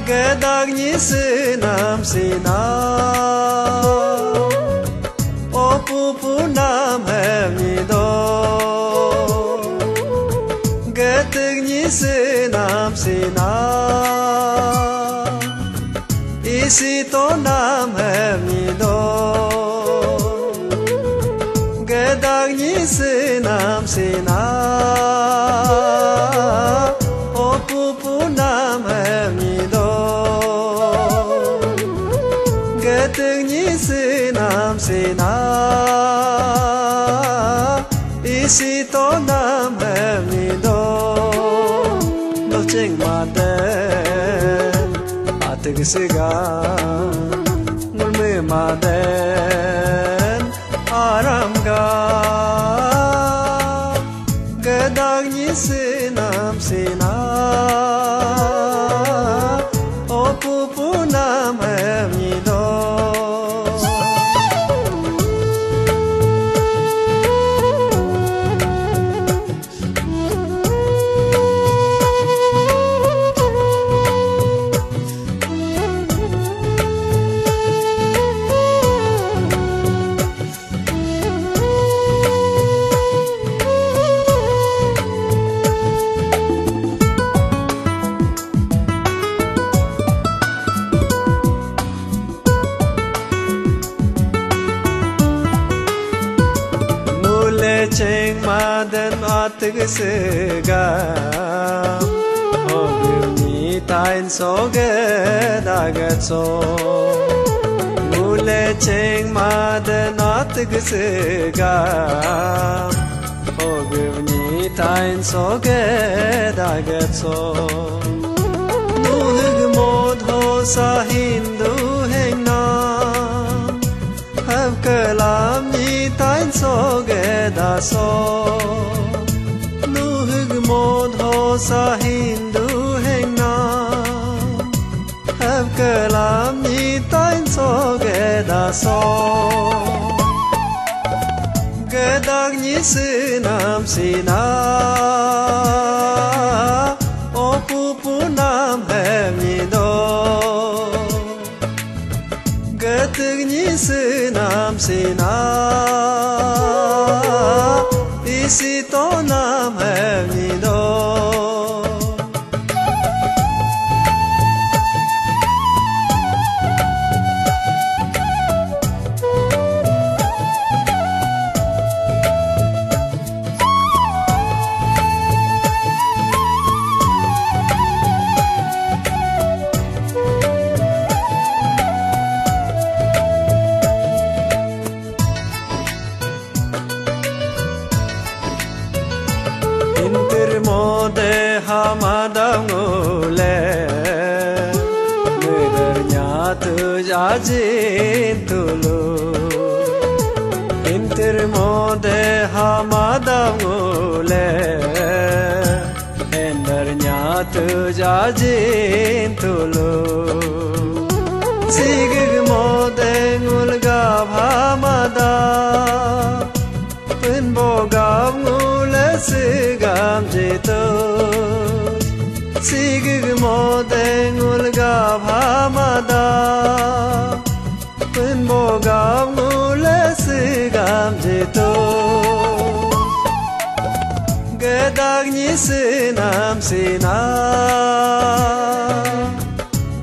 Gedagni sinam sina Opupu nam hemido Gedagni sinam sina Isito nam hemido Gedagni sinam sina Opupu nam hemido Gedagni sinam sina Isito nam hemido Nocheng maden Atig siga Mulme maden Aramga Gedagni sinam sina Opupu nam hemido Cheng maden atig siga Ogni tain soge dagat so Mule cheng maden atig siga Ogni tain soge dagat so Nuhig modho sa hindu hengna Have kalam ni tain soge da so Nuhig modho sa hindu hengna Have kalam ni tain soge da so Gedagni sinam sina Opupu nam hemido Gedagni sinam sina Isito nam hemido Mode hamadangule Medernya tujajin tulu Intir mode hamadangule Endernya tujajin tulu Sigig mode ngulga hamada Pinbogam ngule sigam jito Sigig mode ngulga hamada Pinbogam ngule sigam jito Gedagni sinam sina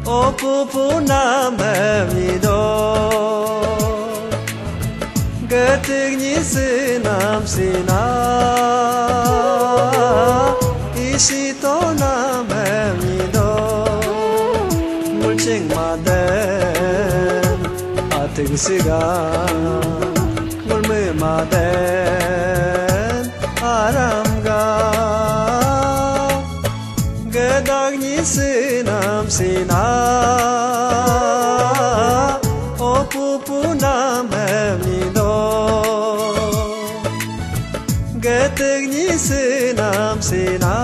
Opupu nam hemido Gedagni sinam sina Isito nam hemido Mulcheng maden Atig siga Mulme maden Aramga Gedagni sinam sina Opupu nam hemido Gedagni sinam sina